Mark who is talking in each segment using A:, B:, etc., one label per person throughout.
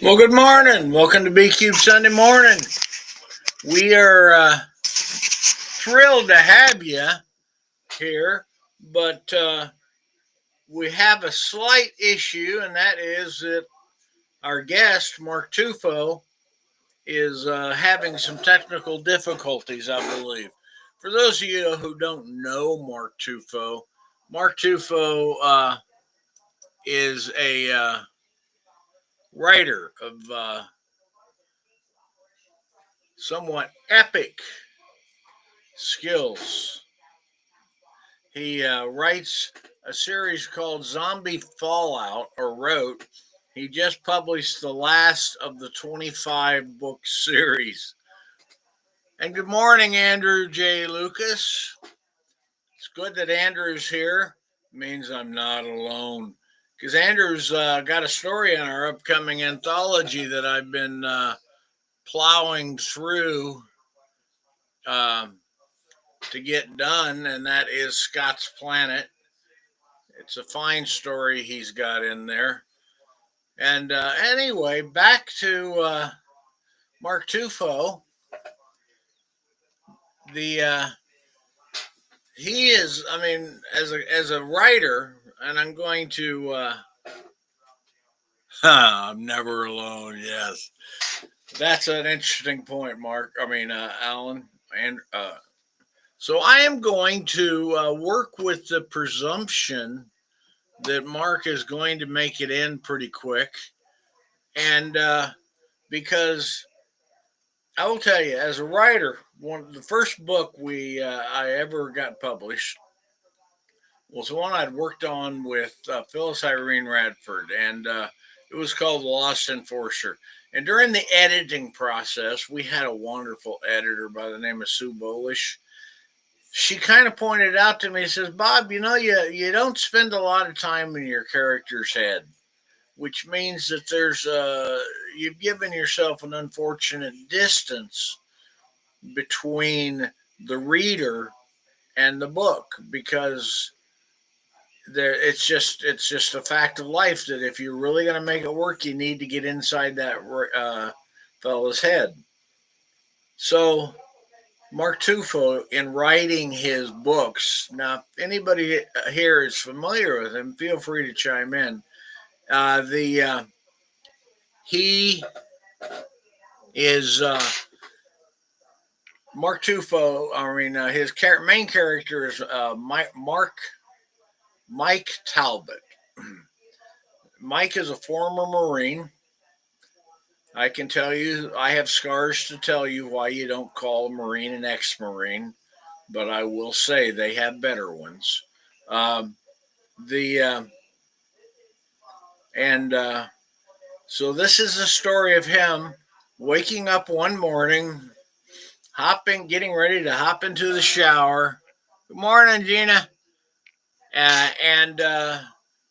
A: Well, good morning. Welcome to B Cube Sunday Morning. We are thrilled to have you here, but we have a slight issue, and that is that our guest, Mark Tufo, is having some technical difficulties, I believe. For those of you who don't know Mark Tufo is a writer of somewhat epic skills. He writes a series called Zombie Fallout, or wrote. He just published the last of the 25 book series. And good morning, Andrew J. Lucas. It's good that Andrew's here. It means I'm not alone. Because Andrew's got a story in our upcoming anthology that I've been plowing through um, to get done, and that is Scott's Planet. It's a fine story he's got in there. And anyway, back to Mark Tufo. The He is, I mean, as a writer, and I'm going to. I'm never alone. Yes, that's an interesting point, Mark. Alan. And so I am going to work with the presumption that Mark is going to make it in pretty quick, and because I will tell you, as a writer, the first book we I ever got published was one I'd worked on with Phyllis Irene Radford, and it was called The Lost Enforcer. And during the editing process, we had a wonderful editor by the name of Sue Bolish. She kind of pointed out to me, says, "Bob, you don't spend a lot of time in your character's head, which means that you've given yourself an unfortunate distance between the reader and the book, because it's just a fact of life that if you're really going to make it work, you need to get inside that fella's head." So Mark Tufo, in writing his books, now if anybody here is familiar with him, feel free to chime in. The He is Mark Tufo. His main character is Mike Talbot. Mike is a former Marine. I can tell you, I have scars to tell you why you don't call a Marine an ex-Marine, but I will say they have better ones. Um, the and So this is the story of him waking up one morning, getting ready to hop into the shower. Good morning, Gina. And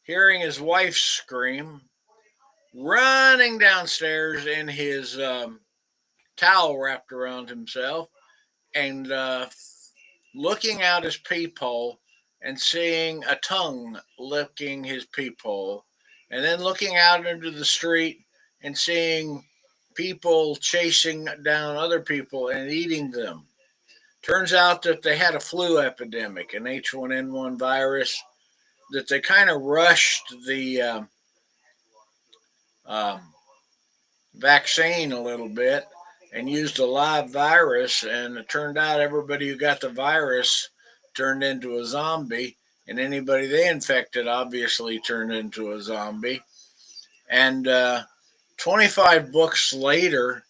A: hearing his wife scream, running downstairs in his towel wrapped around himself, and looking out his peephole and seeing a tongue licking his peephole, and then looking out into the street and seeing people chasing down other people and eating them. Turns out that they had a flu epidemic, an H1N1 virus, that they kind of rushed the um, vaccine a little bit and used a live virus. And it turned out everybody who got the virus turned into a zombie, and anybody they infected obviously turned into a zombie. And 25 books later,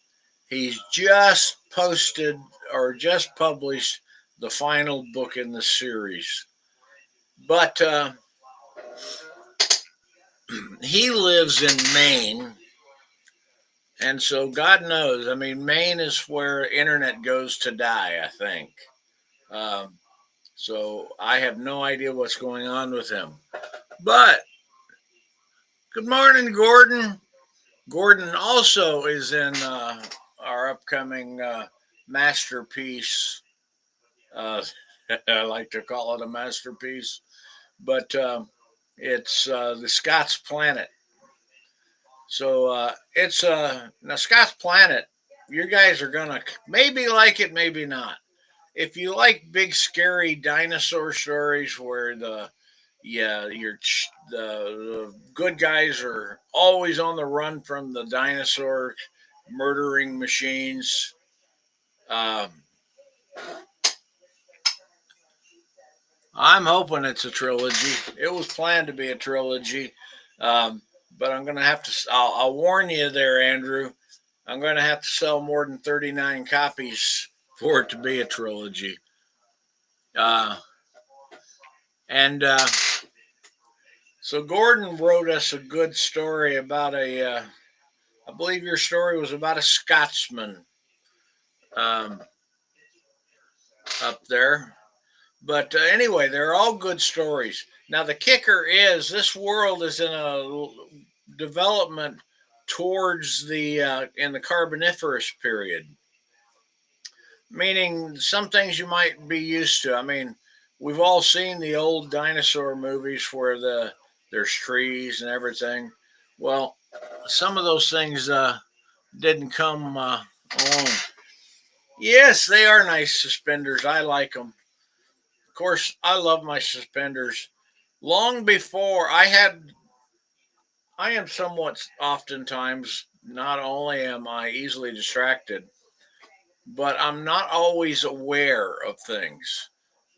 A: he's just posted or just published the final book in the series. But he lives in Maine, and so God knows. I mean, Maine is where internet goes to die, I think. Um, so I have no idea what's going on with him. But good morning, Gordon. Gordon also is in our upcoming masterpiece. Uh, I like to call it a masterpiece, but it's the Scott's Planet. So it's now Scott's Planet. You guys are gonna maybe like it, maybe not. If you like big scary dinosaur stories where the yeah the good guys are always on the run from the dinosaur murdering machines. Um, I'm hoping it's a trilogy. It was planned to be a trilogy, um, but I'm gonna have to. I'll warn you there, Andrew. I'm gonna have to sell more than 39 copies for it to be a trilogy. Uh, and so Gordon wrote us a good story about a. I believe your story was about a Scotsman um, up there. But anyway, they're all good stories. Now the kicker is this world is in a development towards the in the Carboniferous period, meaning some things you might be used to. I mean, we've all seen the old dinosaur movies where there's trees and everything. Well, some of those things didn't come along. Yes, they are nice suspenders. I like them. Of course, I love my suspenders. Long before I am somewhat oftentimes, not only am I easily distracted, but I'm not always aware of things.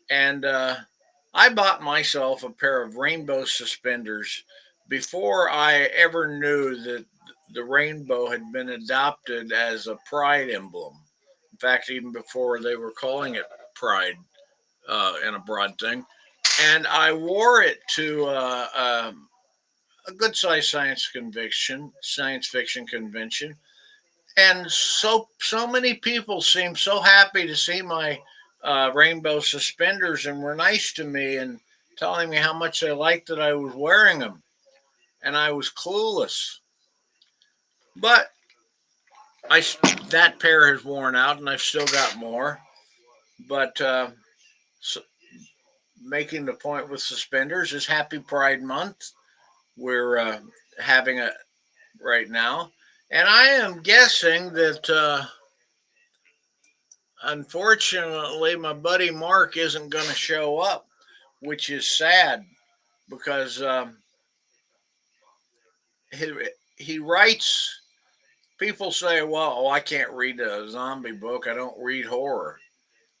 A: And I bought myself a pair of rainbow suspenders before I ever knew that the rainbow had been adopted as a pride emblem. In fact, even before they were calling it pride in a broad thing. And I wore it to a good sized science fiction convention, and so many people seemed so happy to see my rainbow suspenders and were nice to me and telling me how much they liked that I was wearing them, and I was clueless. But I that pair has worn out, and I've still got more. But so making the point with suspenders is Happy Pride Month. We're having a right now. And I am guessing that, unfortunately, my buddy Mark isn't going to show up, which is sad because he, he writes. People say, well, oh, I can't read a zombie book. I don't read horror.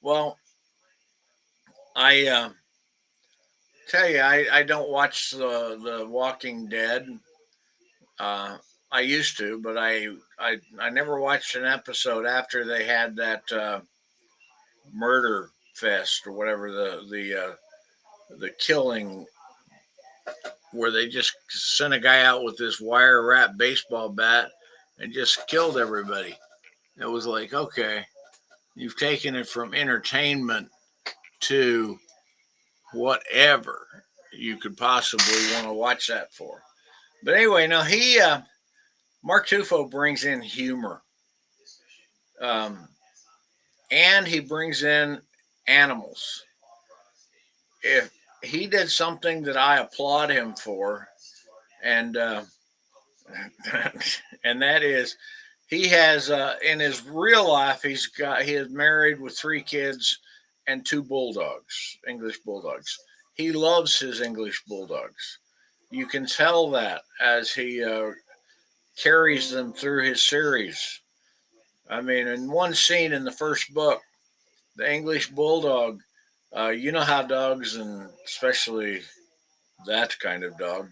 A: Well, I tell you, I don't watch the Walking Dead. Uh, I used to, but I never watched an episode after they had that murder fest or whatever the killing where they just sent a guy out with this wire wrap baseball bat and just killed everybody. It was like, okay, you've taken it from entertainment to whatever you could possibly want to watch that for. But anyway, now he Mark Tufo brings in humor, um, and he brings in animals. If he did something that I applaud him for, and and that is he has in his real life he is married with 3 kids and 2 bulldogs, English bulldogs. He loves his English bulldogs. You can tell that as he carries them through his series. I mean, in one scene in the first book, the English bulldog. You know how dogs, and especially that kind of dog,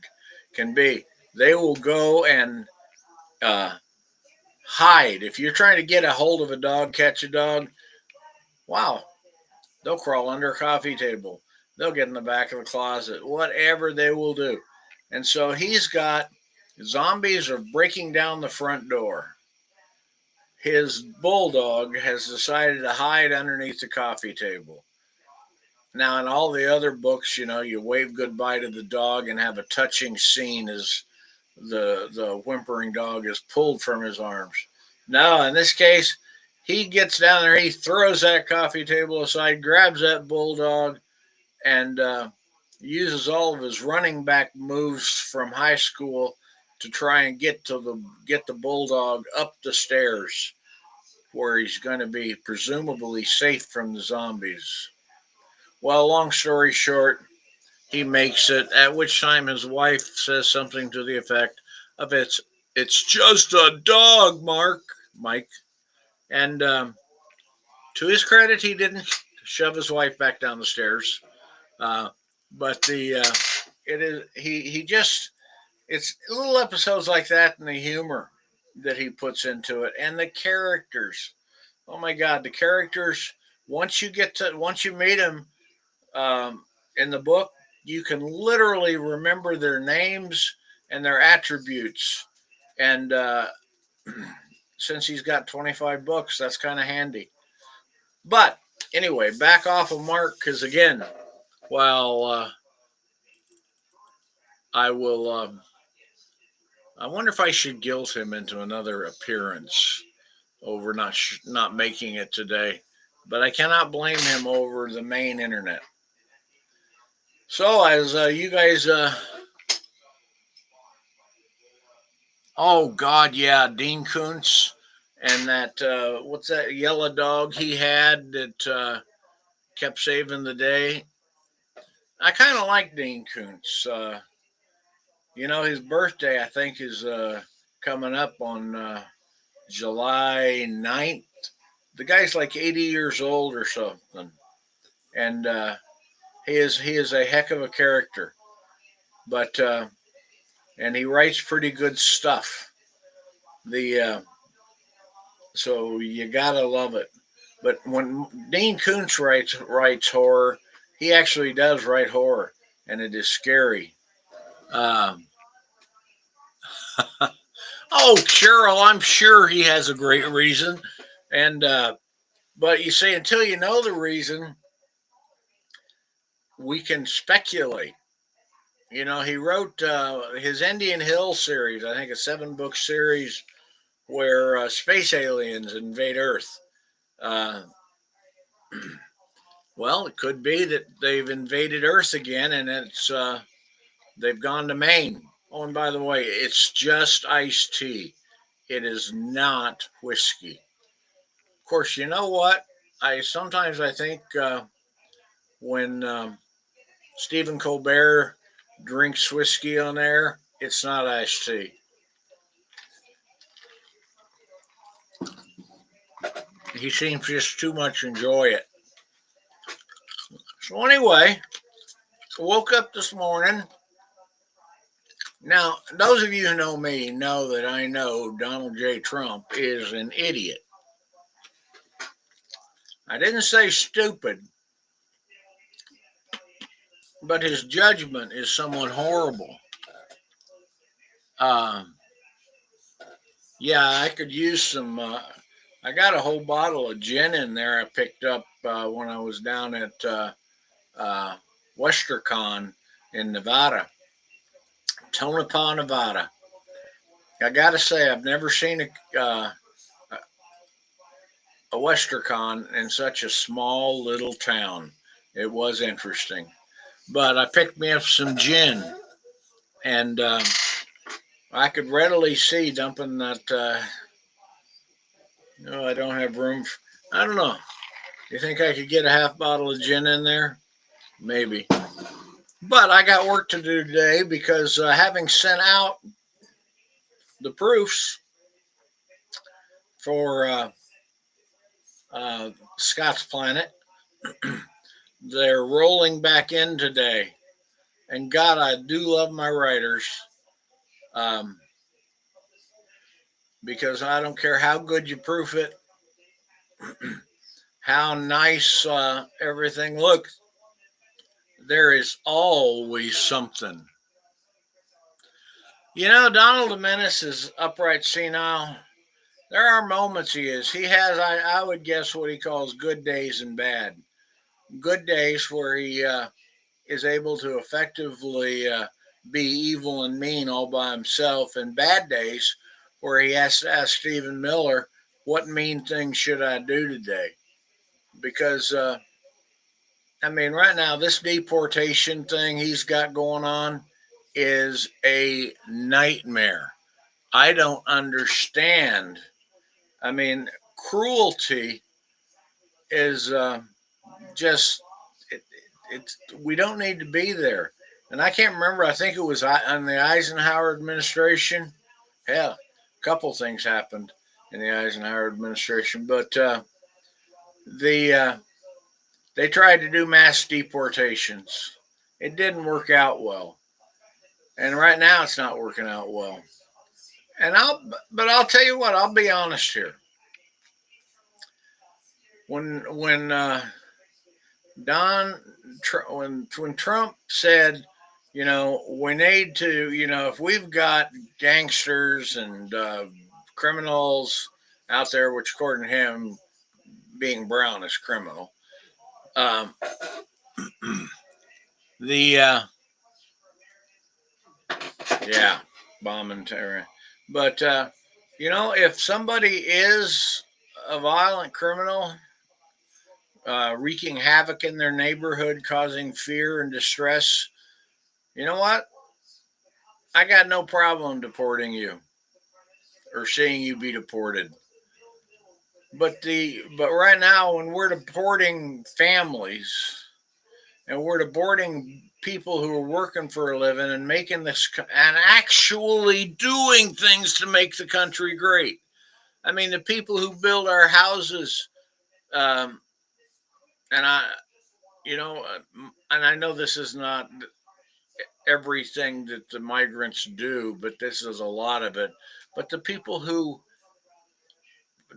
A: can be. They will go and uh, hide. If you're trying to get a hold of a dog, catch a dog, wow, they'll crawl under a coffee table. They'll get in the back of a closet, whatever they will do. And so he's got zombies are breaking down the front door. His bulldog has decided to hide underneath the coffee table. Now, in all the other books, you wave goodbye to the dog and have a touching scene as the whimpering dog is pulled from his arms. No, in this case, he gets down there, he throws that coffee table aside, grabs that bulldog, and uses all of his running back moves from high school to try and get the bulldog up the stairs where he's going to be presumably safe from the zombies. Well, long story short, he makes it. At which time his wife says something to the effect of "It's just a dog, Mike." And to his credit, he didn't shove his wife back down the stairs. Uh, but the it is he just it's little episodes like that and the humor that he puts into it and the characters. Oh my God, the characters. Once you meet them um, in the book, you can literally remember their names and their attributes. And since he's got 25 books, that's kind of handy. But anyway, back off of Mark because again, while I will, I wonder if I should guilt him into another appearance over not making it today. But I cannot blame him over the main internet. So as you guys, oh God, yeah, Dean Koontz and that what's that yellow dog he had that kept saving the day. I kind of like Dean Koontz. His birthday I think is coming up on July 9th. The guy's like 80 years old or something, and he is a heck of a character. But and he writes pretty good stuff. The So you gotta love it. But when Dean Koontz writes horror, he actually does write horror, and it is scary. Um, oh, Cheryl, I'm sure he has a great reason, and but you see, until you know the reason, we can speculate. He wrote his Indian Hill series, I think a 7-book series where space aliens invade Earth. Uh, well, it could be that they've invaded Earth again, and they've gone to Maine. Oh, and by the way, it's just iced tea. It is not whiskey. Of course, you know what? I think when Stephen Colbert drinks whiskey on air, it's not iced tea. He seems just too much enjoy it. So anyway, I woke up this morning. Now, those of you who know me know that I know Donald J. Trump is an idiot. I didn't say stupid, but his judgment is somewhat horrible. Um, yeah, I could use some. I got a whole bottle of gin in there I picked up when I was down at uh, WesterCon in Nevada, Tonopah, Nevada. I got to say, I've never seen a WesterCon in such a small little town. It was interesting. But I picked me up some gin, and I could readily see dumping that. No, I don't have room. I don't know. You think I could get a half bottle of gin in there? Maybe. But I got work to do today because having sent out the proofs for Scott's Planet, they're rolling back in today. And God, I do love my writers um, because I don't care how good you proof it, how nice everything looks. There is always something. Donald the Menace is upright senile. There are moments he is. He has, I would guess, what he calls good days and bad. Good days where he is able to effectively be evil and mean all by himself, and bad days where he has to ask Stephen Miller, what mean things should I do today? Because, I mean, right now, this deportation thing he's got going on, is a nightmare. I don't understand. I mean, cruelty is just it, it's we don't need to be there. And I can't remember. I think it was on the Eisenhower administration. Hell, a couple things happened in the Eisenhower administration, but the they tried to do mass deportations. It didn't work out well, and right now it's not working out well. And I'll tell you what. I'll be honest here. When Don when Trump said, we need to, if we've got gangsters and criminals out there, which according to him, being brown is criminal. Um, the yeah, bombing terror. But if somebody is a violent criminal, wreaking havoc in their neighborhood, causing fear and distress, you know what? I got no problem deporting you or seeing you be deported. But right now, when we're deporting families and we're deporting people who are working for a living and making this and actually doing things to make the country great. I mean, the people who build our houses, um, and and I know this is not everything that the migrants do, but this is a lot of it. But the people who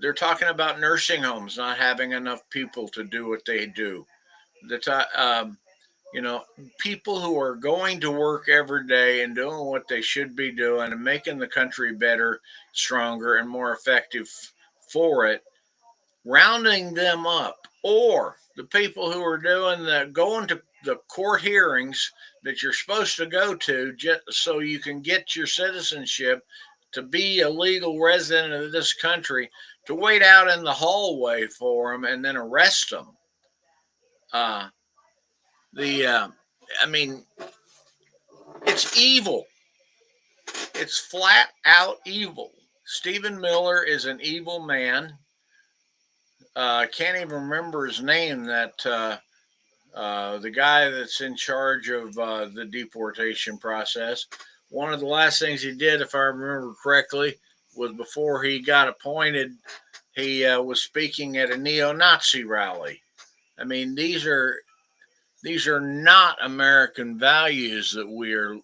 A: they're talking about nursing homes not having enough people to do what they do. The you know, people who are going to work every day and doing what they should be doing and making the country better, stronger, and more effective for it, rounding them up, or the people who are doing the going to the court hearings that you're supposed to go to just so you can get your citizenship to be a legal resident of this country, to wait out in the hallway for them and then arrest them. Uh, the I mean, it's evil. It's flat out evil. Stephen Miller is an evil man. I can't even remember his name. That the guy that's in charge of the deportation process. One of the last things he did, if I remember correctly, was before he got appointed, he was speaking at a neo-Nazi rally. I mean, these are not American values that we're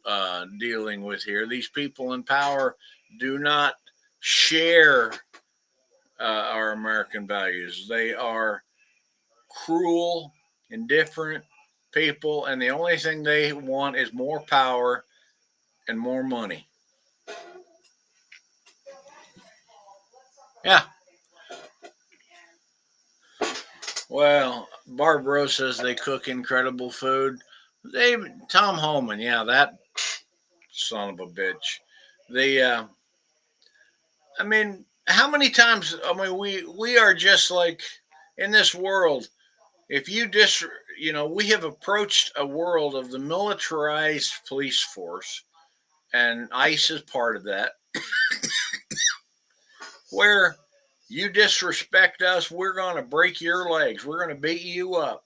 A: dealing with here. These people in power do not share our American values. They are cruel, indifferent people, and the only thing they want is more power and more money. Yeah. Well, Barbaro says they cook incredible food. They Tom Holman, yeah, that son of a bitch. The I mean, how many times? I mean, we are just like in this world. If you we have approached a world of the militarized police force, and ICE is part of that, where you disrespect us, we're going to break your legs. We're going to beat you up.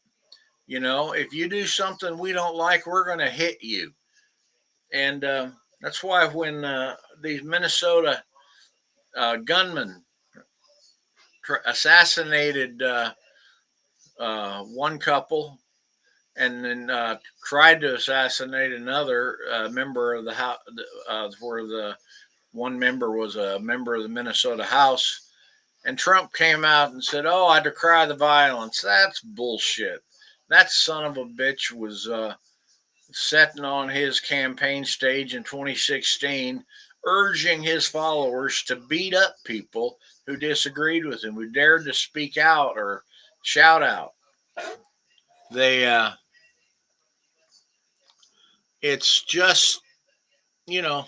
A: If you do something we don't like, we're going to hit you. And that's why when these Minnesota gunmen assassinated one couple and then tried to assassinate another member of the house, where the one member was a member of the Minnesota House. And Trump came out and said, "Oh, I decry the violence." That's bullshit. That son of a bitch was sitting on his campaign stage in 2016, urging his followers to beat up people who disagreed with him, who dared to speak out or shout out. They, it's just, you know,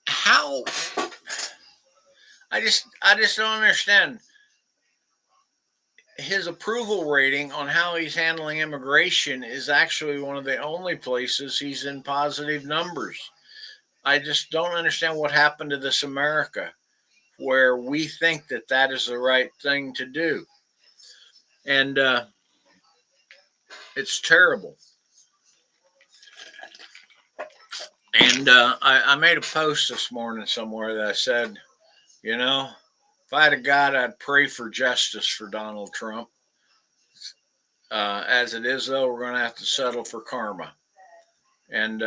A: how I just don't understand. his approval rating on how he's handling immigration is actually one of the only places he's in positive numbers. I just don't understand what happened to this America where we think that that is the right thing to do. And it's terrible. And I made a post this morning somewhere that I said, you know, if I had a God, I'd pray for justice for Donald Trump. As it is, though, we're going to have to settle for karma. And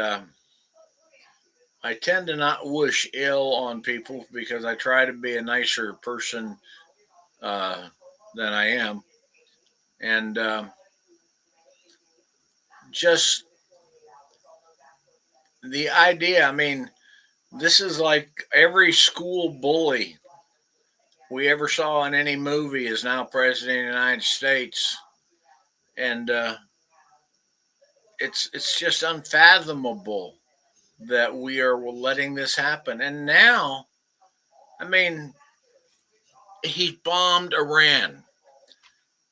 A: I tend to not wish ill on people because I try to be a nicer person uh, than I am. And just the idea, I mean, this is like every school bully we ever saw in any movie is now president of the United States. And it's just unfathomable that we are letting this happen. And now, I mean, he bombed Iran.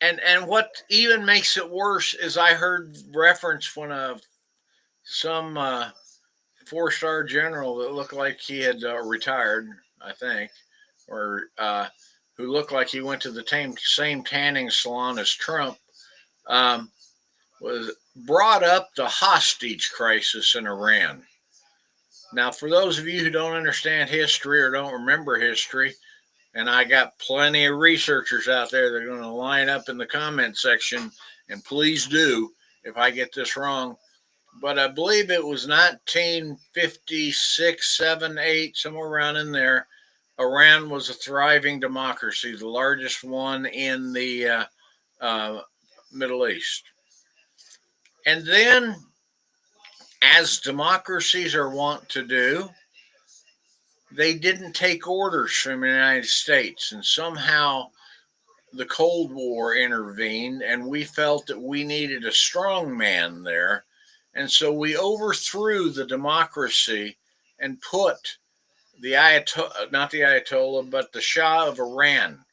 A: And what even makes it worse is I heard reference when some 4-star general that looked like he had retired, I think, or who looked like he went to the same tanning salon as Trump, um, was brought up the hostage crisis in Iran. Now, for those of you who don't understand history or don't remember history, and I got plenty of researchers out there that are going to line up in the comment section, and please do if I get this wrong. But I believe it was 1956, 7, 8, somewhere around in there. Iran was a thriving democracy, the largest one in the uh, Middle East. And then, as democracies are wont to do, they didn't take orders from the United States. And somehow the Cold War intervened, and we felt that we needed a strong man there. And so we overthrew the democracy and put the Ayatollah, not the Ayatollah, but the Shah of Iran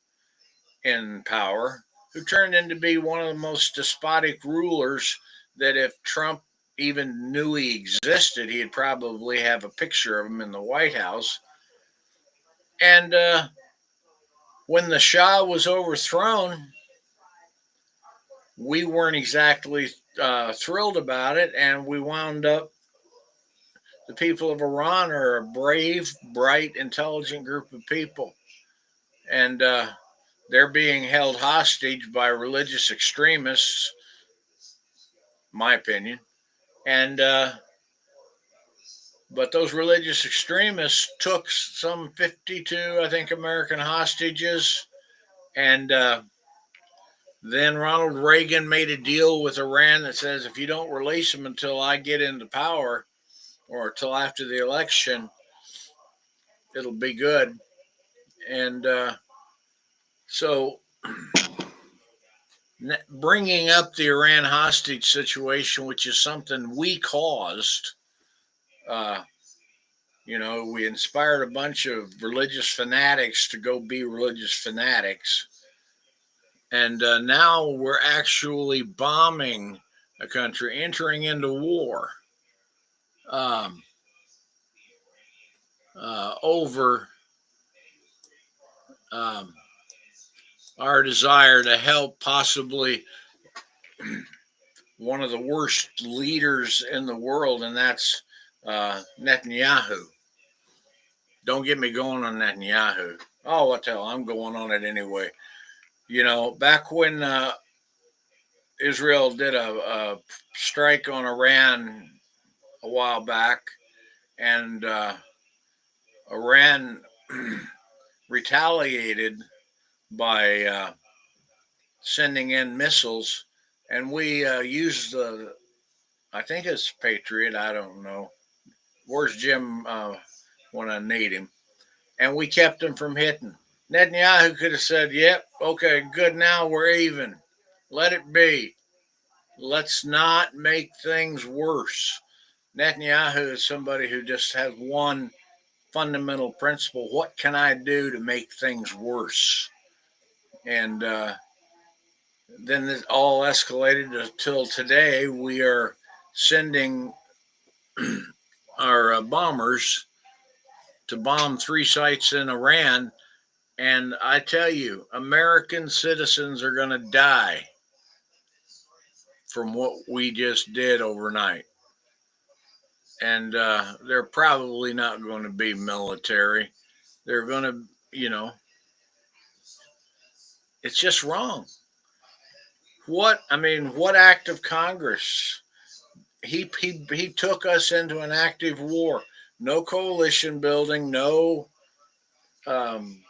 A: in power, who turned into be one of the most despotic rulers that if Trump even knew he existed, he'd probably have a picture of him in the White House. And when the Shah was overthrown, we weren't exactly thrilled about it, and we wound up. The people of Iran are a brave, bright, intelligent group of people, and they're being held hostage by religious extremists, my opinion. And but those religious extremists took some 52, I think, American hostages, and then Ronald Reagan made a deal with Iran that says if you don't release them until I get into power or until after the election, it'll be good. And so bringing up the Iran hostage situation, which is something we caused, uh, we inspired a bunch of religious fanatics to go be religious fanatics. And now we're actually bombing a country, entering into war um, over um, our desire to help possibly one of the worst leaders in the world, and that's Netanyahu. Don't get me going on Netanyahu. Oh, what the hell? I'm going on it anyway. Back when Israel did a strike on Iran a while back, and Iran retaliated by sending in missiles, and we used I think it's Patriot. I don't know. Where's Jim when I need him? And we kept him from hitting. Netanyahu could have said, "Yep, okay, good. Now we're even. Let it be. Let's not make things worse." Netanyahu is somebody who just has one fundamental principle: what can I do to make things worse? And Then it all escalated until today. We are sending our bombers to bomb 3 sites in Iran. And I tell you, American citizens are going to die from what we just did overnight. And they're probably not going to be military. They're going to, you know, it's just wrong. What act of Congress? He took us into an active war. No coalition building, no um,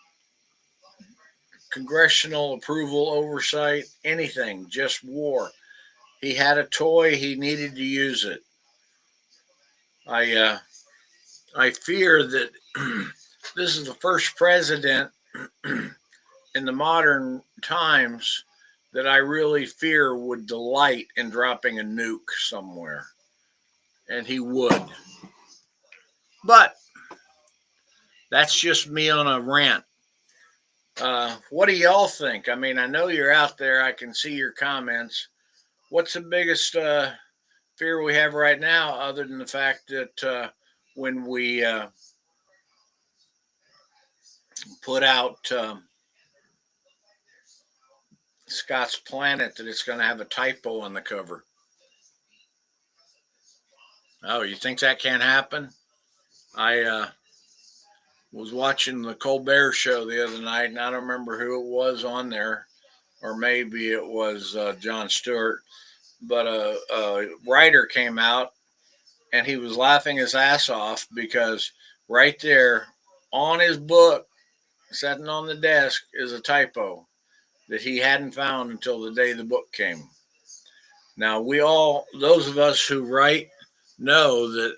A: congressional approval, oversight, anything, just war. He had a toy, he needed to use it. I I fear that this is the first president in the modern times that I really fear would delight in dropping a nuke somewhere, and he would. But that's just me on a rant. What do y'all think? I mean, I know you're out there. I can see your comments. What's the biggest fear we have right now, other than the fact that when we put out Scott's Planet, that it's going to have a typo on the cover? Oh, you think that can't happen? I was watching the Colbert Show the other night, and I don't remember who it was on there, or maybe it was Jon Stewart, but a writer came out and he was laughing his ass off because right there on his book, sitting on the desk, is a typo that he hadn't found until the day the book came. Now, those of us who write, know that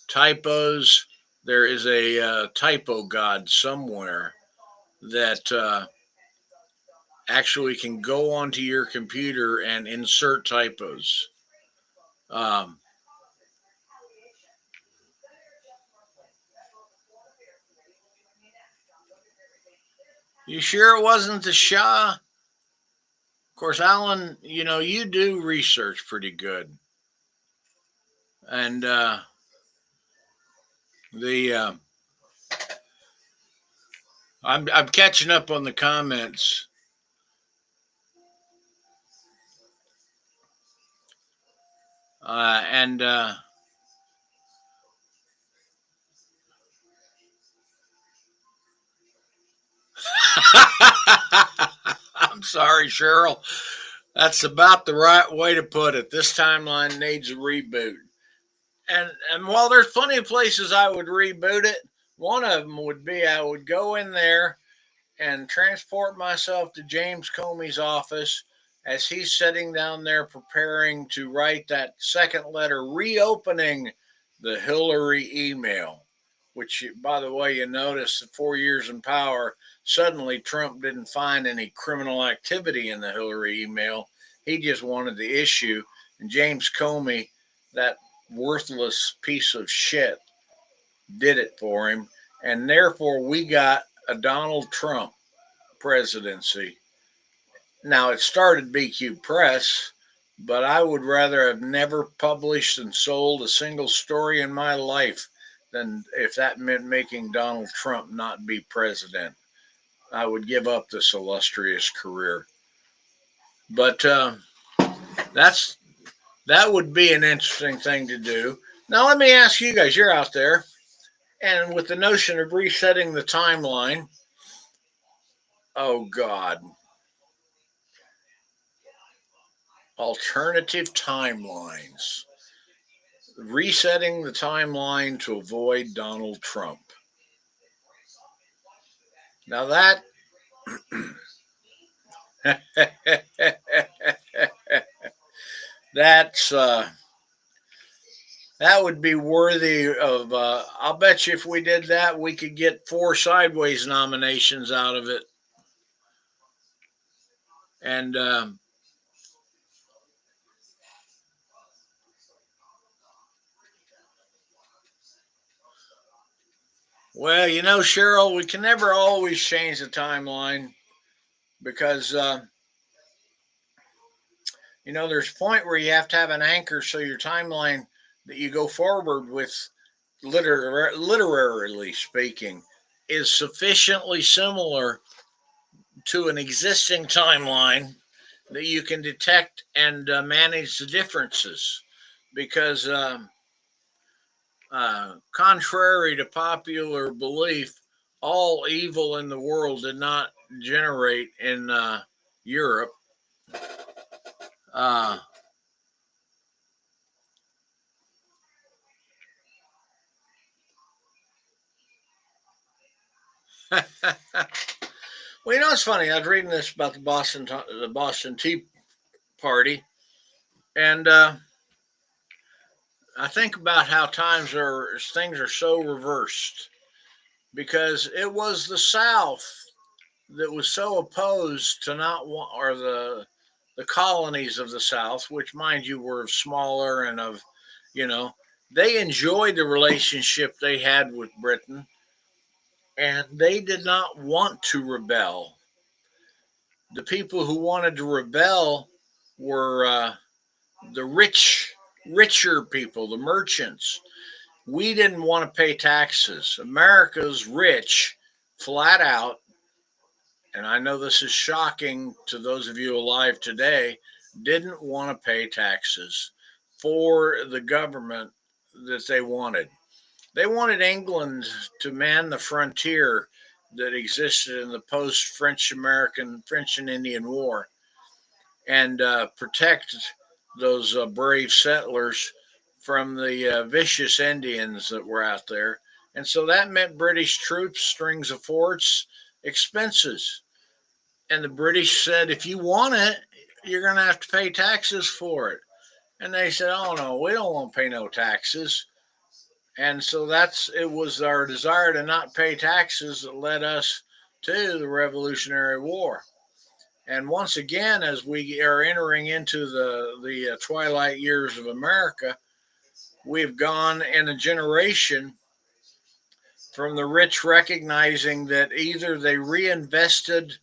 A: typos, there is a typo god somewhere that actually can go onto your computer and insert typos. Um, you sure it wasn't the Shah? Of course, Alan, you do research pretty good. And the I'm catching up on the comments. And I'm sorry, Cheryl. That's about the right way to put it. This timeline needs a reboot. And while there's plenty of places I would reboot it, one of them would be I would go in there and transport myself to James Comey's office as he's sitting down there preparing to write that second letter reopening the Hillary email. Which, by the way, you notice that 4 years in power, suddenly Trump didn't find any criminal activity in the Hillary email. He just wanted the issue. And James Comey, that worthless piece of shit, did it for him. And therefore, we got a Donald Trump presidency. Now, it started BQ Press, but I would rather have never published and sold a single story in my life than if that meant making Donald Trump not be president. I would give up this illustrious career. But that's that would be an interesting thing to do. Now, let me ask you guys, you're out there, and with the notion of resetting the timeline, oh God, alternative timelines. Resetting the timeline to avoid Donald Trump. Now that's that would be worthy of. I'll bet you if we did that, we could get 4 Sideways nominations out of it. And well, Cheryl, we can never always change the timeline because There's a point where you have to have an anchor so your timeline that you go forward with, literarily speaking, is sufficiently similar to an existing timeline that you can detect and manage the differences. Because, contrary to popular belief, all evil in the world did not generate in Europe. Uh, well, it's funny. I was reading this about the Boston Tea Party, and I think about how things are so reversed because it was the South that was so opposed to not want, or the colonies of the South, which, mind you, were smaller and of, you know, they enjoyed the relationship they had with Britain, and they did not want to rebel. The people who wanted to rebel were the richer people, the merchants. We didn't want to pay taxes. America's rich, flat out, and I know this is shocking to those of you alive today, didn't want to pay taxes for the government that they wanted. They wanted England to man the frontier that existed in the post French and Indian War and protect those brave settlers from the vicious Indians that were out there. And so that meant British troops, strings of forts, expenses. And the British said, if you want it, you're going to have to pay taxes for it. And they said, oh no, we don't want to pay no taxes. And so it was our desire to not pay taxes that led us to the Revolutionary War. And once again, as we are entering into the twilight years of America, we've gone in a generation from the rich recognizing that either they reinvested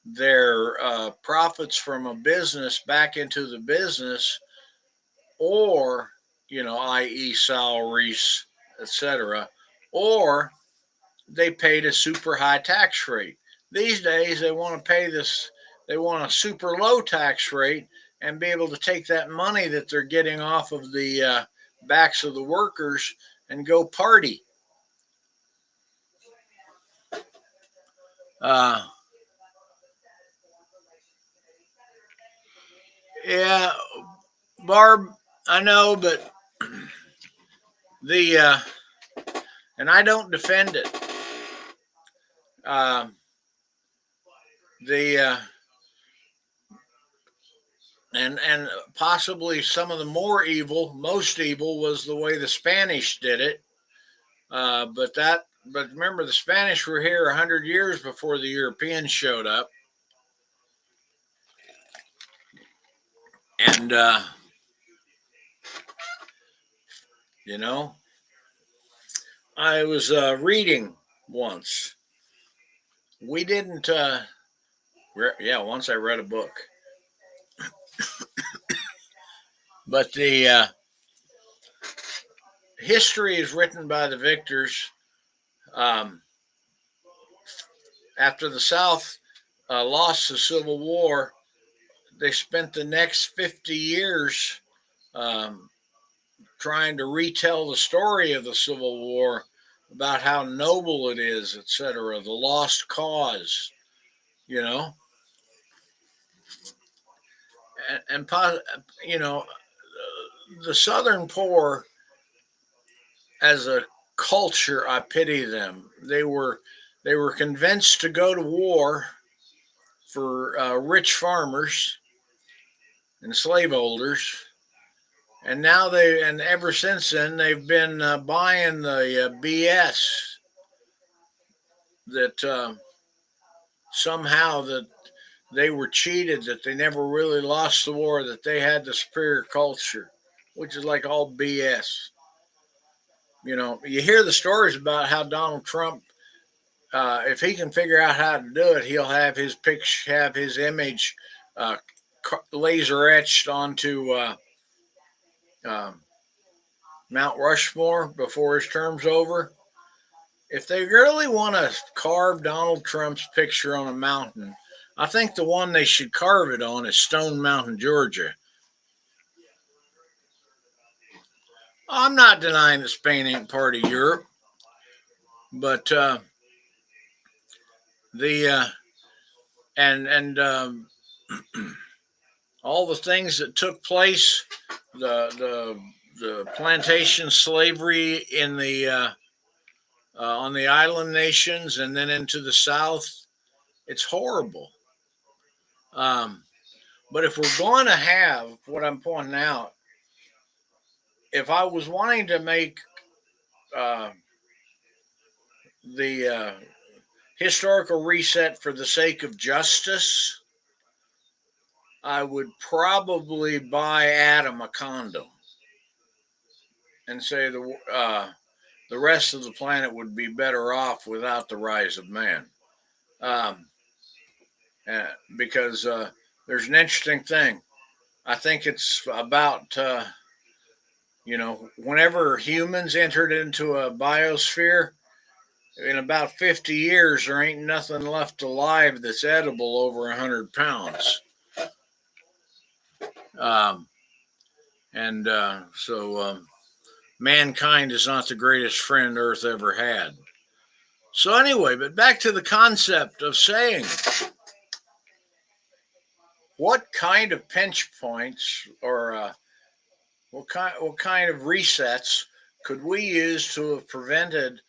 A: their profits from a business back into the business, or i.e., salaries, etc., or they paid a super high tax rate. These days, they want to pay this. They want a super low tax rate and be able to take that money that they're getting off of the backs of the workers and go party. Uh, yeah, Barb, I know, but the and I don't defend it. Uh, the and possibly some of the most evil was the way the Spanish did it. But remember, the Spanish were here 100 years before the Europeans showed up, and you know, I was reading once. We didn't. Yeah, once I read a book, but the history is written by the victors. Um, After the South lost the Civil War, they spent the next 50 years um, trying to retell the story of the Civil War about how noble it is, etc., the lost cause, you know, and you know, the Southern poor as a culture, I pity them. They were convinced to go to war for rich farmers and slaveholders, and ever since then they've been buying the BS that somehow that they were cheated, that they never really lost the war, that they had the superior culture, which is like all BS. You hear the stories about how Donald Trump, if he can figure out how to do it, he'll have his image uh, laser etched onto uh, Mount Rushmore before his term's over. If they really want to carve Donald Trump's picture on a mountain, I think the one they should carve it on is Stone Mountain, Georgia. I'm not denying that Spain ain't part of Europe, but the and all the things that took place, the plantation slavery in the on the island nations, and then into the South, it's horrible. Um, but if we're going to have what I'm pointing out, if I was wanting to make uh, the historical reset for the sake of justice, I would probably buy Adam a condom and say the rest of the planet would be better off without the rise of man. Um, because there's an interesting thing. I think it's about whenever humans entered into a biosphere, in about 50 years, there ain't nothing left alive that's edible over 100 pounds. Um, and so mankind is not the greatest friend Earth ever had. So, anyway, but back to the concept of saying what kind of pinch points or what kind of resets could we use to have prevented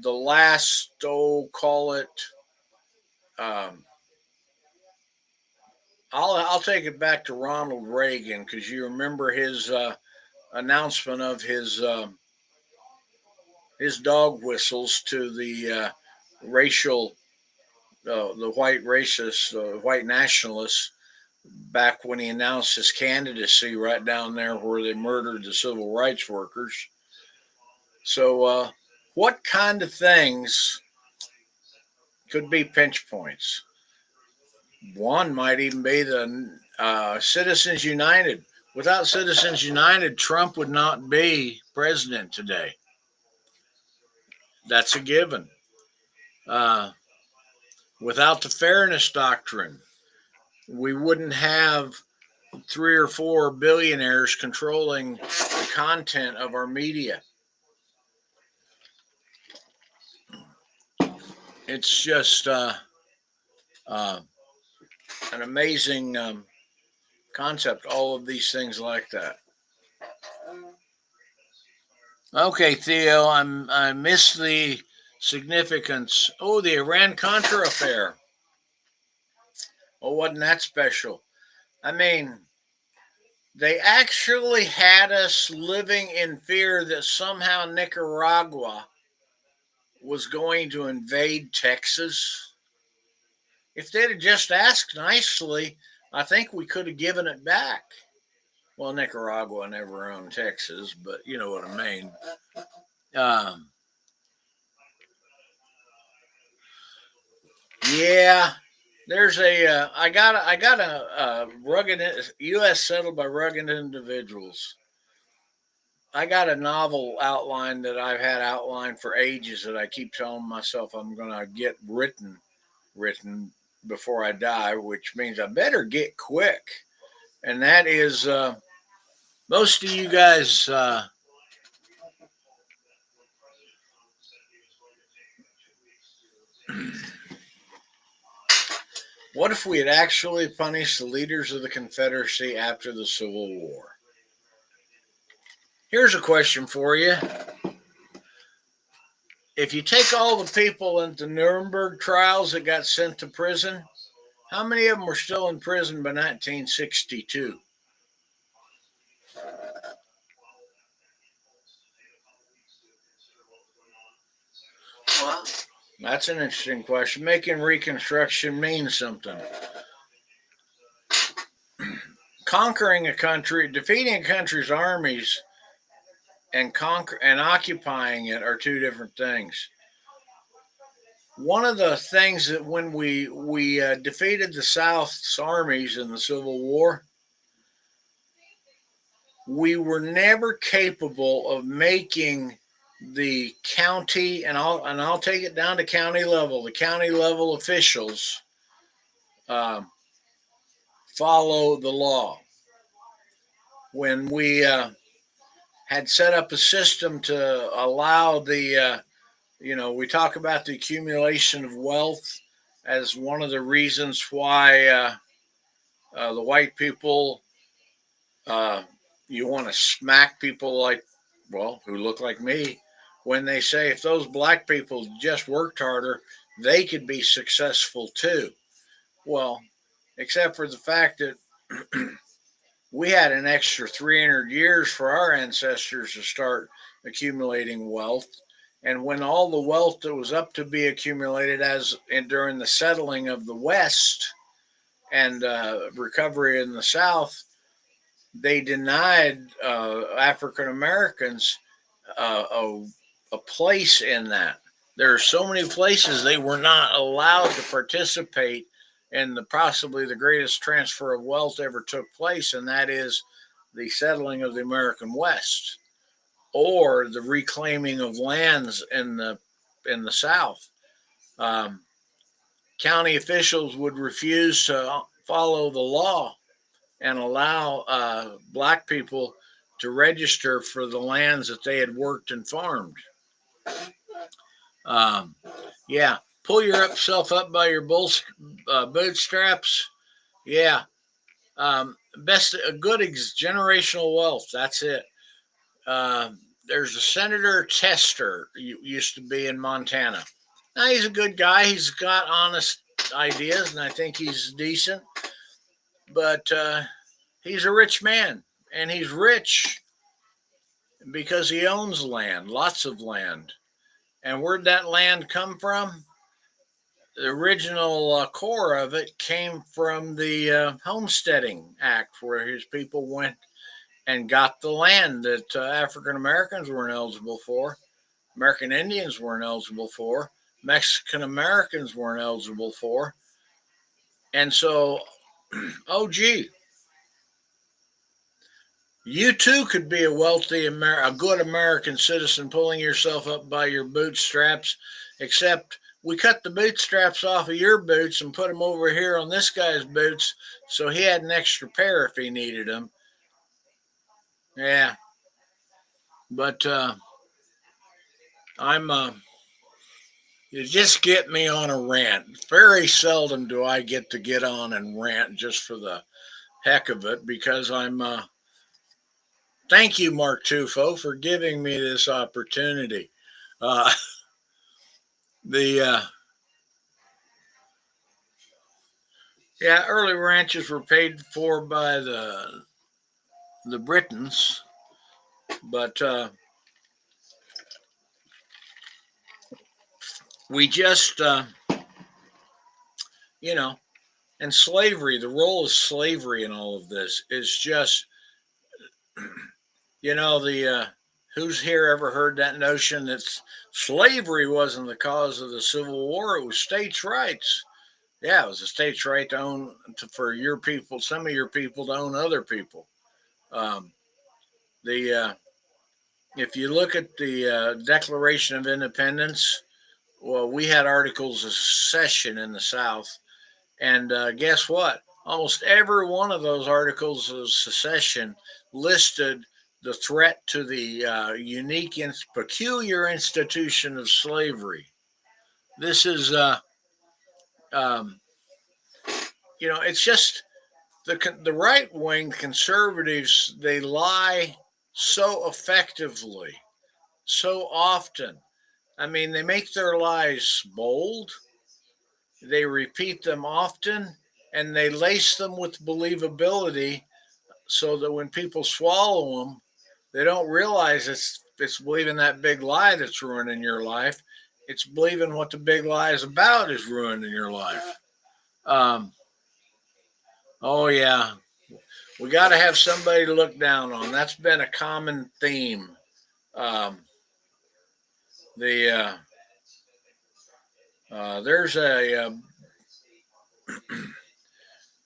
A: the last, call it, um, I'll take it back to Ronald Reagan because you remember his announcement of his dog whistles to the racial, the white racists, white nationalists, back when he announced his candidacy right down there where they murdered the civil rights workers. So, what kind of things could be pinch points? One might even be the Citizens United. Without Citizens United, Trump would not be president today. That's a given. Uh, Without the fairness doctrine, we wouldn't have 3 or 4 billionaires controlling the content of our media. It's just uh, an amazing concept, all of these things like that. Okay, Theo, I missed the significance. Oh, the Iran Contra affair. Oh, wasn't that special? I mean, they actually had us living in fear that somehow Nicaragua was going to invade Texas. If they'd have just asked nicely, I think we could have given it back. Well, Nicaragua never owned Texas, but you know what I mean. Um, yeah, there's I got a rugged U.S. settled by rugged individuals. I got a novel outline that I've had outlined for ages that I keep telling myself I'm gonna get written before I die, which means I better get quick. And that is most of you guys. What if we had actually punished the leaders of the Confederacy after the Civil War? Here's a question for you. If you take all the people in the Nuremberg trials that got sent to prison, how many of them were still in prison by 1962? Well, that's an interesting question. Making Reconstruction mean something. Conquering a country, defeating a country's armies, and occupying it are two different things. one of the things that when we defeated the South's armies in the Civil War, we were never capable of making the county, and I'll take it down to county level, the county level officials um, follow the law. When we had set up a system to allow we talk about the accumulation of wealth as one of the reasons why the white people, uh, you want to smack people like, well, who look like me, when they say if those black people just worked harder, they could be successful too. Well, except for the fact that we had an extra 300 years for our ancestors to start accumulating wealth. And when all the wealth that was up to be accumulated during the settling of the West and recovery in the South, they denied African Americans a place in that. There are so many places they were not allowed to participate in possibly the greatest transfer of wealth ever took place, and that is the settling of the American West or the reclaiming of lands in the South. Um, County officials would refuse to follow the law and allow black people to register for the lands that they had worked and farmed. Um, yeah, pull yourself up by your bootstraps. Yeah, best a good generational wealth. That's it. Uh, there's a Senator Tester used to be in Montana. Now he's a good guy. He's got honest ideas, and I think he's decent. But he's a rich man, and he's rich because he owns land, lots of land. And where'd that land come from? The original core of it came from the Homesteading Act, where his people went and got the land that African Americans weren't eligible for, American Indians weren't eligible for, Mexican Americans weren't eligible for. And so, oh, gee, you too could be a a good American citizen pulling yourself up by your bootstraps, except we cut the bootstraps off of your boots and put them over here on this guy's boots so he had an extra pair if he needed them. Yeah, but I'm you just get me on a rant. Very seldom do I get on and rant just for the heck of it because I'm thank you, Mark Tufo, for giving me this opportunity. Uh, the Yeah, early ranches were paid for by the Britons, but we just you know, and slavery. The role of slavery in all of this is just the who's here ever heard that notion that slavery wasn't the cause of the Civil War? It was states' rights. Yeah, it was a state's right to own for your people, some of your people to own other people. Um, the If you look at the Declaration of Independence, well, we had articles of secession in the South, and guess what? Almost every one of those articles of secession listed the threat to the unique and peculiar institution of slavery. This is, um, it's just the right wing conservatives. They lie so effectively, so often. I mean, they make their lies bold, they repeat them often, and they lace them with believability so that when people swallow them, they don't realize it's believing that big lie that's ruining your life. It's believing what the big lie is about is ruining your life. Um, oh yeah, we got to have somebody to look down on. That's been a common theme. Um, the There's a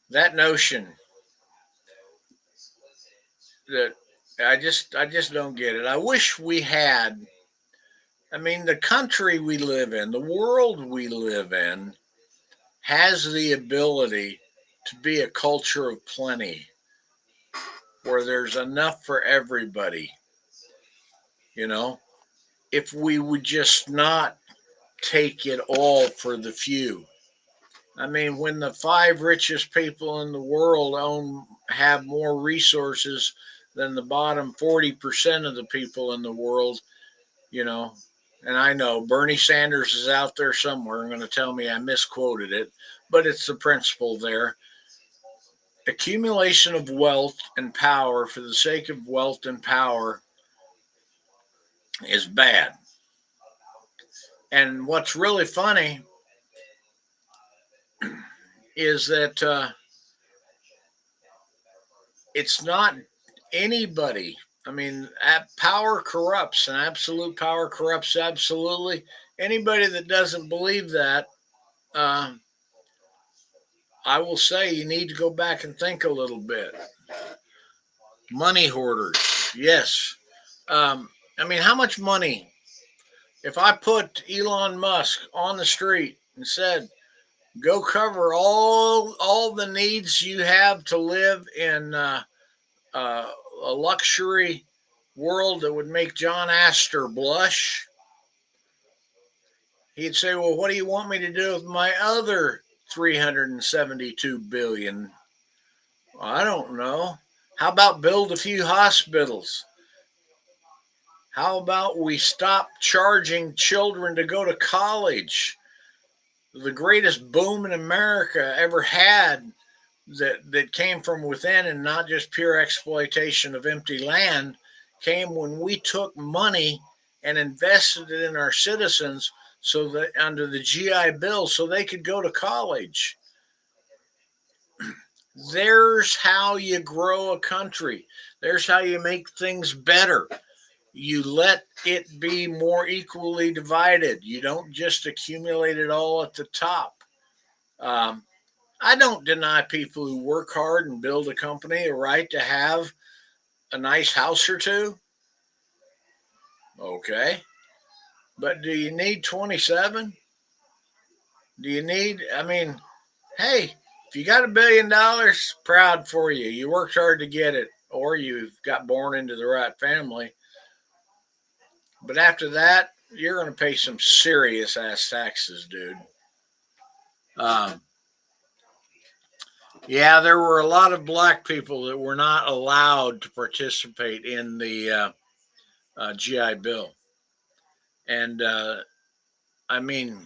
A: that notion that I just don't get it. I wish we had. I mean, the country we live in, the world we live in, has the ability to be a culture of plenty, where there's enough for everybody. You know, if we would just not take it all for the few. I mean, when the five richest people in the world have more resources than the bottom 40% of the people in the world, you know, and I know Bernie Sanders is out there somewhere and going to tell me I misquoted it, but it's the principle there. Accumulation of wealth and power for the sake of wealth and power is bad. And what's really funny is that it's not anybody. I mean, power corrupts, and absolute power corrupts absolutely. Anybody that doesn't believe that, uh, I will say you need to go back and think a little bit. Money hoarders, yes. I mean, how much money? If I put Elon Musk on the street and said, "Go cover all the needs you have to live in a luxury world that would make John Astor blush," he'd say, "Well, what do you want me to do with my other 372 billion? I don't know. How about build a few hospitals? How about we stop charging children to go to college? The greatest boom in America ever had that came from within and not just pure exploitation of empty land came when we took money and invested it in our citizens so that under the GI Bill so they could go to college. There's how you grow a country. There's how you make things better. You let it be more equally divided. You don't just accumulate it all at the top. Um, I don't deny people who work hard and build a company a right to have a nice house or two. Okay. But do you need 27? Do you need, I mean, hey, if you got $1 billion, proud for you. You worked hard to get it, or you've got born into the right family. But after that, you're going to pay some serious ass taxes, dude. Um, yeah, there were a lot of black people that were not allowed to participate in the GI Bill. And I mean,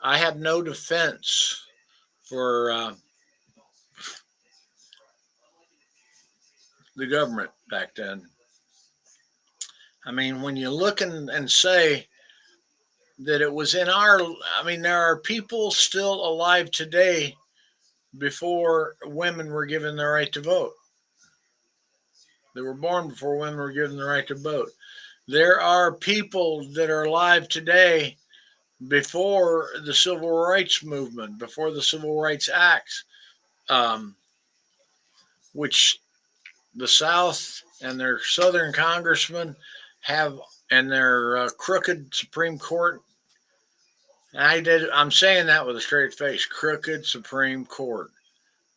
A: I have no defense for the government back then. I mean, when you look and say that it was in our, I mean, there are people still alive today before women were given the right to vote. They were born before women were given the right to vote. There are people that are alive today before the civil rights movement, before the civil rights acts, um, which the South and their Southern congressmen have, and their crooked Supreme Court. I'm saying that with a straight face. Crooked Supreme Court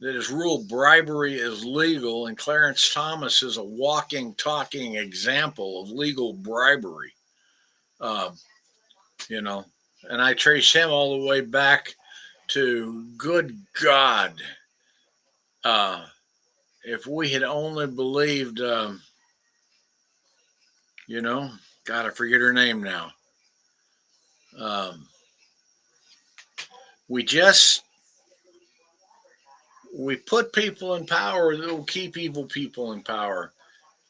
A: that has ruled bribery is legal, and Clarence Thomas is a walking, talking example of legal bribery. Uh, you know, and I trace him all the way back to good God. Uh, if we had only believed, you know, God, I forget her name now. Um, we just we put people in power that will keep evil people in power.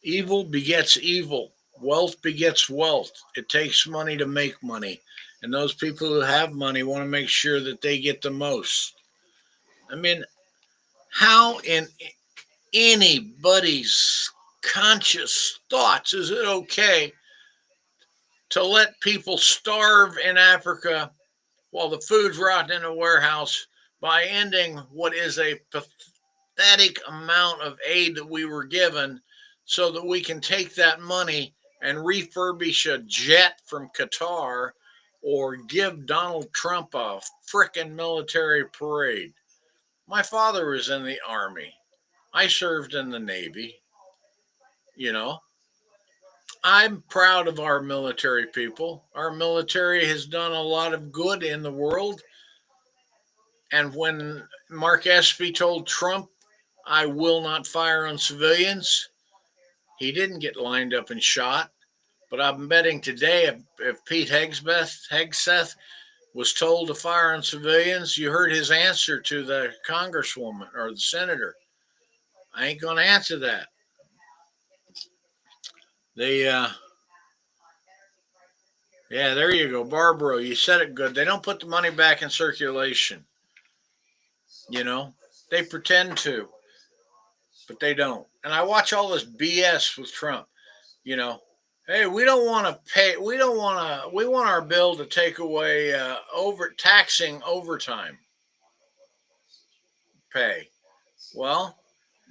A: Evil begets evil. Wealth begets wealth. It takes money to make money. And those people who have money want to make sure that they get the most. I mean, how in anybody's conscious thoughts is it okay to let people starve in Africa while the food's rotting in a warehouse by ending what is a pathetic amount of aid that we were given so that we can take that money and refurbish a jet from Qatar or give Donald Trump a frickin' military parade. My father was in the Army. I served in the Navy. You know, I'm proud of our military people. Our military has done a lot of good in the world. And when Mark Espy told Trump, I will not fire on civilians, he didn't get lined up and shot. But I'm betting today, if Pete Hegseth was told to fire on civilians, you heard his answer to the congresswoman or the senator. I ain't going to answer that. They, yeah, there you go, Barbaro. You said it good. They don't put the money back in circulation. You know, they pretend to, but they don't. And I watch all this BS with Trump. You know, hey, we don't want to pay. We don't want to. We want our bill to take away over taxing overtime pay. Well,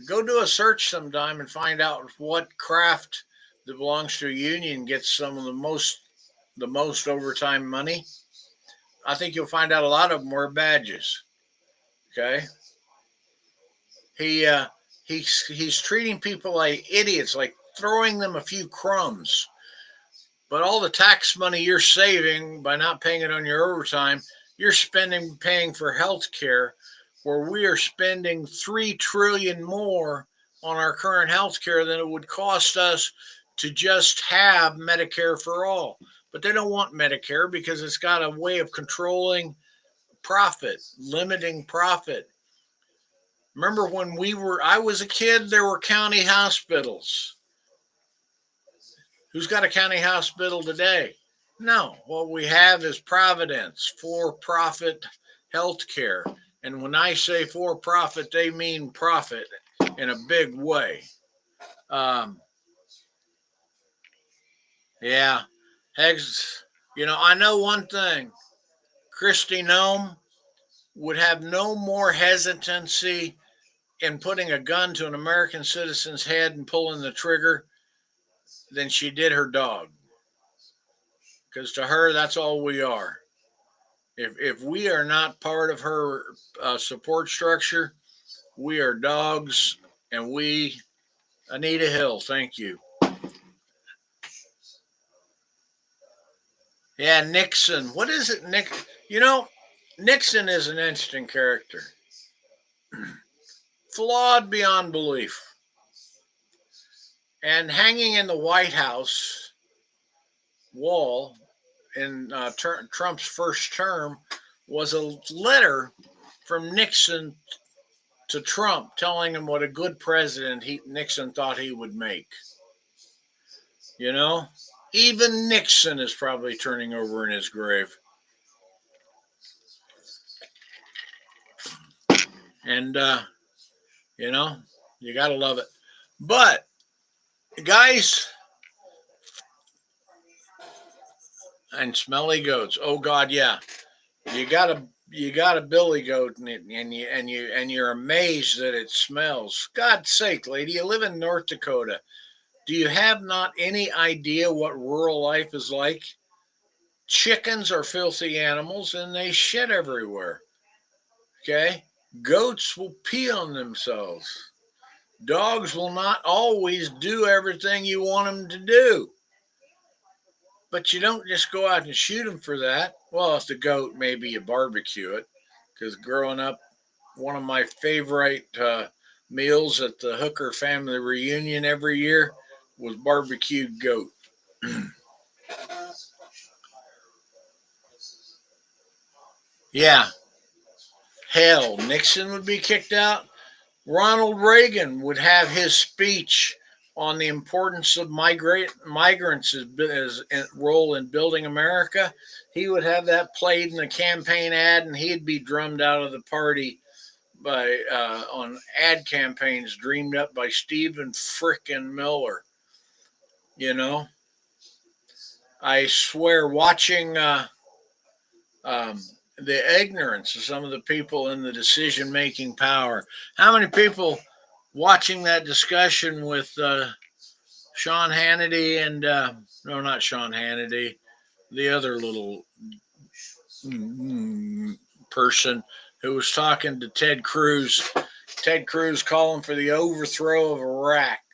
A: go do a search sometime and find out what craft that belongs to a union gets some of the most overtime money. I think you'll find out a lot of them wear badges. Okay, he he's treating people like idiots, like throwing them a few crumbs. But all the tax money you're saving by not paying it on your overtime, you're spending paying for health care, where we are spending 3 trillion more on our current health care than it would cost us to just have Medicare for all. But they don't want Medicare because it's got a way of controlling profit, limiting profit. Remember when I was a kid, there were county hospitals. Who's got a county hospital today? No. What we have is Providence, for profit health care. And when I say for profit, they mean profit in a big way. Um, yeah. Hegs, I know one thing. Christy Nome would have no more hesitancy in putting a gun to an American citizen's head and pulling the trigger than she did her dog. Because to her, that's all we are. If we are not part of her support structure, we are dogs, and we Anita Hill. Thank you. Yeah, Nixon. What is it, Nick? Nixon is an interesting character, flawed beyond belief, and hanging in the White House wall in Trump's first term was a letter from Nixon to Trump telling him what a good president Nixon thought he would make. You know, even Nixon is probably turning over in his grave. And, you know, you got to love it. But, guys, and smelly goats. Oh, God, yeah. You got a billy goat and you're amazed that it smells. God's sake, lady, you live in North Dakota. Do you have not any idea what rural life is like? Chickens are filthy animals and they shit everywhere. Okay? Goats will pee on themselves. Dogs will not always do everything you want them to do. But you don't just go out and shoot them for that. Well, if the goat, maybe you barbecue it. Because growing up, one of my favorite meals at the Hooker family reunion every year was barbecued goat. Yeah, hell, Nixon would be kicked out. Ronald Reagan would have his speech on the importance of migrants as role in building America. He would have that played in a campaign ad, and he'd be drummed out of the party by on ad campaigns dreamed up by Stephen frickin' Miller. You know, I swear, watching um, the ignorance of some of the people in the decision making power. How many people watching that discussion with Sean Hannity and no, not Sean Hannity, the other little person who was talking to Ted Cruz. Ted Cruz calling for the overthrow of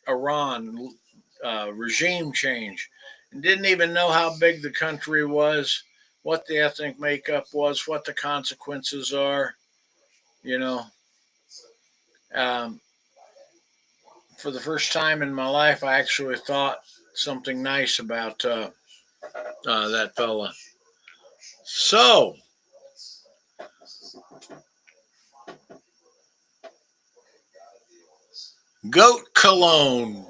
A: Iran, regime change, and didn't even know how big the country was, what the ethnic makeup was, what the consequences are. You know, um, for the first time in my life, I actually thought something nice about that fella. So, goat cologne.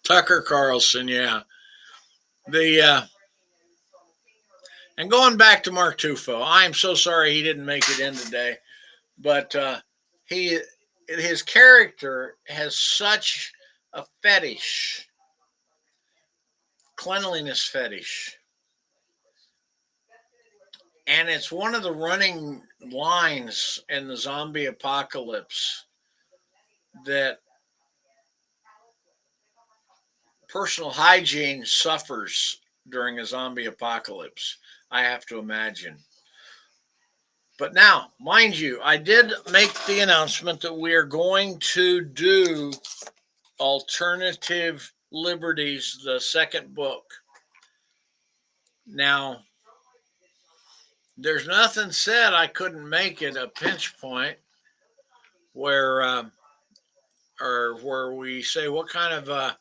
A: Tucker Carlson, yeah. The and going back to Mark Tufo, I am so sorry he didn't make it in today, but he his character has such a fetish, cleanliness fetish, and it's one of the running lines in the zombie apocalypse that personal hygiene suffers during a zombie apocalypse. I have to imagine. But now, mind you, I did make the announcement that we are going to do Alternative Liberties, the second book. Now, there's nothing said I couldn't make it a pinch point where, or where we say what kind of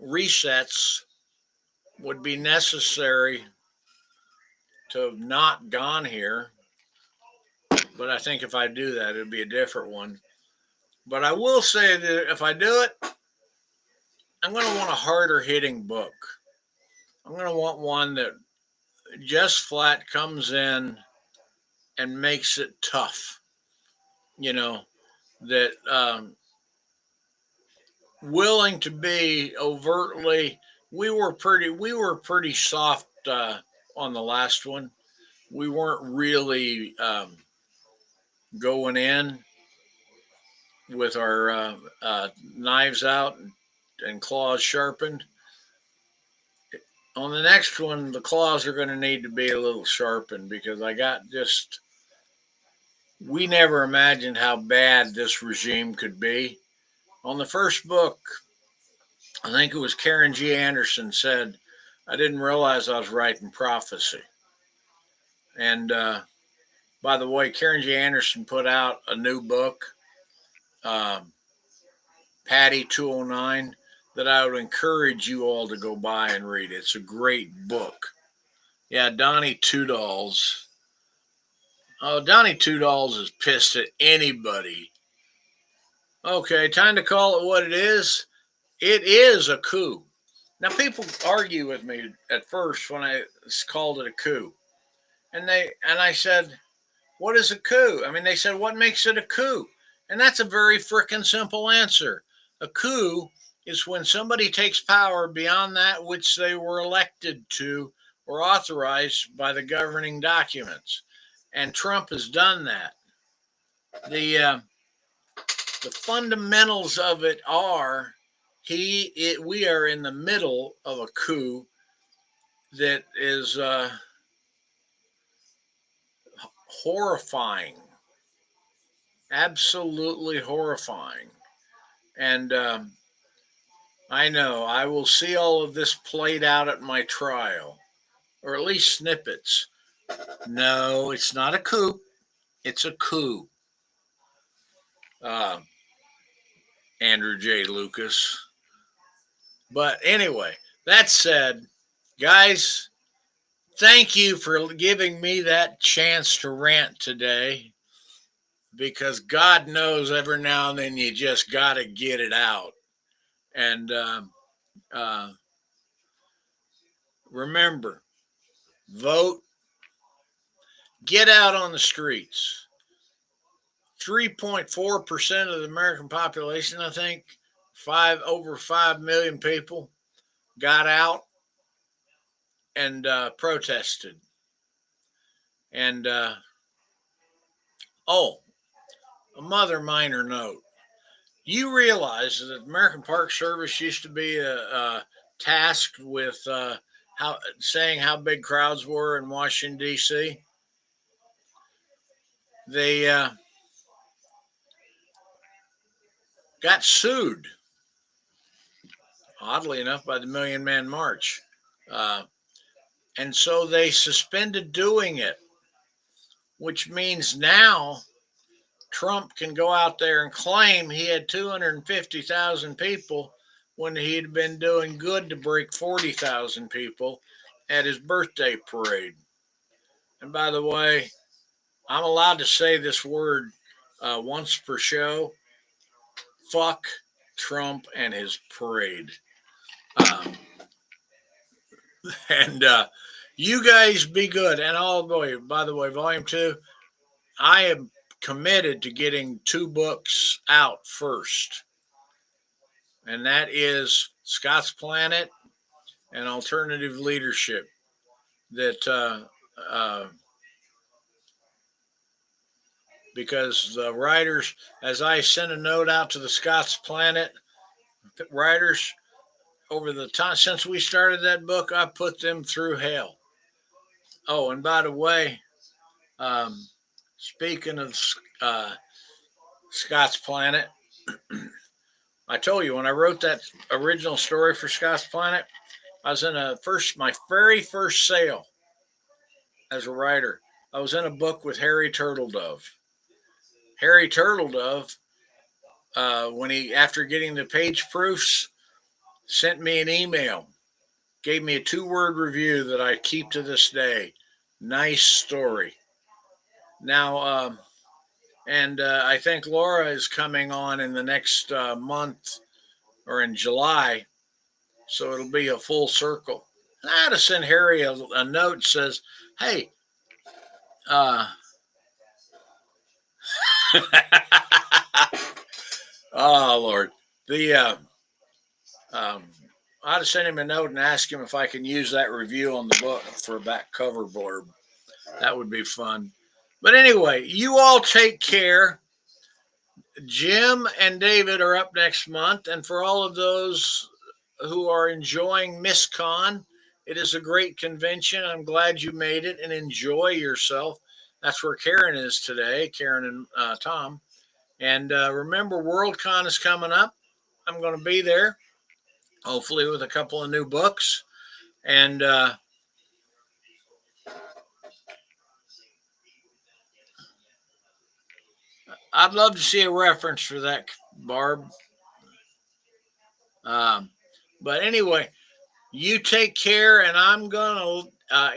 A: resets would be necessary to have not gone here. But I think if I do that, it'd be a different one. But I will say that if I do it, I'm going to want a harder hitting book. I'm going to want one that just flat comes in and makes it tough. You know, that willing to be overtly. We were pretty soft on the last one. We weren't really going in with our knives out and claws sharpened. On the next one, the claws are going to need to be a little sharpened because I got just. We never imagined how bad this regime could be. On the first book, I think it was Karen G. Anderson said, I didn't realize I was writing prophecy. And by the way, Karen G. Anderson put out a new book, um, Patty 209, that I would encourage you all to go buy and read. It's a great book. Yeah, Donnie Two Dolls. Oh, Donnie Two Dolls is pissed at anybody. Okay, time to call it what it is. It is a coup. Now, people argue with me at first when I called it a coup, and I said, "What is a coup?" I mean, they said, "What makes it a coup?" And that's a very frickin' simple answer. A coup is when somebody takes power beyond that which they were elected to or authorized by the governing documents, and Trump has done that. The the fundamentals of it are we are in the middle of a coup that is horrifying, absolutely horrifying. And I know I will see all of this played out at my trial, or at least snippets. No, it's not a coup. It's a coup. Uh, Andrew J. Lucas. But anyway, that said, guys, thank you for giving me that chance to rant today because God knows every now and then you just got to get it out. And uh, remember, vote, get out on the streets. 3.4% of the American population, I think, over 5 million people. got out and protested. And oh, a mother minor note. You realize that the American Park Service used to be tasked with how saying how big crowds were in Washington D.C. They got sued, oddly enough, by the Million Man March, uh, and so they suspended doing it, which means now Trump can go out there and claim he had 250,000 people when he'd been doing good to break 40,000 people at his birthday parade. And by the way, I'm allowed to say this word once per show. Fuck Trump and his parade. Um, and you guys be good. And all the way, by the way, volume two, I am committed to getting two books out first. And that is Scott's Planet and Alternative Leadership. That because the writers, as I sent a note out to the Scott's Planet writers, over the time since we started that book, I put them through hell. Oh, and by the way, um, speaking of uh, Scott's Planet, I told you when I wrote that original story for Scott's Planet, I was in my very first sale as a writer. I was in a book with Harry Turtledove. Harry Turtledove, when he after getting the page proofs, sent me an email, gave me a 2-word review that I keep to this day. Nice story. Now, and I think Laura is coming on in the next month or in July, so it'll be a full circle. And I had to send Harry a note that says, "Hey, uh, oh Lord, the um, I had to send him a note and ask him if I can use that review on the book for a back cover blurb. That would be fun." But anyway, you all take care. Jim and David are up next month, and for all of those who are enjoying MissCon, it is a great convention. I'm glad you made it and enjoy yourself. That's where Karen is today, Karen and Tom. And remember, WorldCon is coming up. I'm going to be there, hopefully with a couple of new books. And I'd love to see a reference for that, Barb. Um, but anyway, you take care, and I'm going to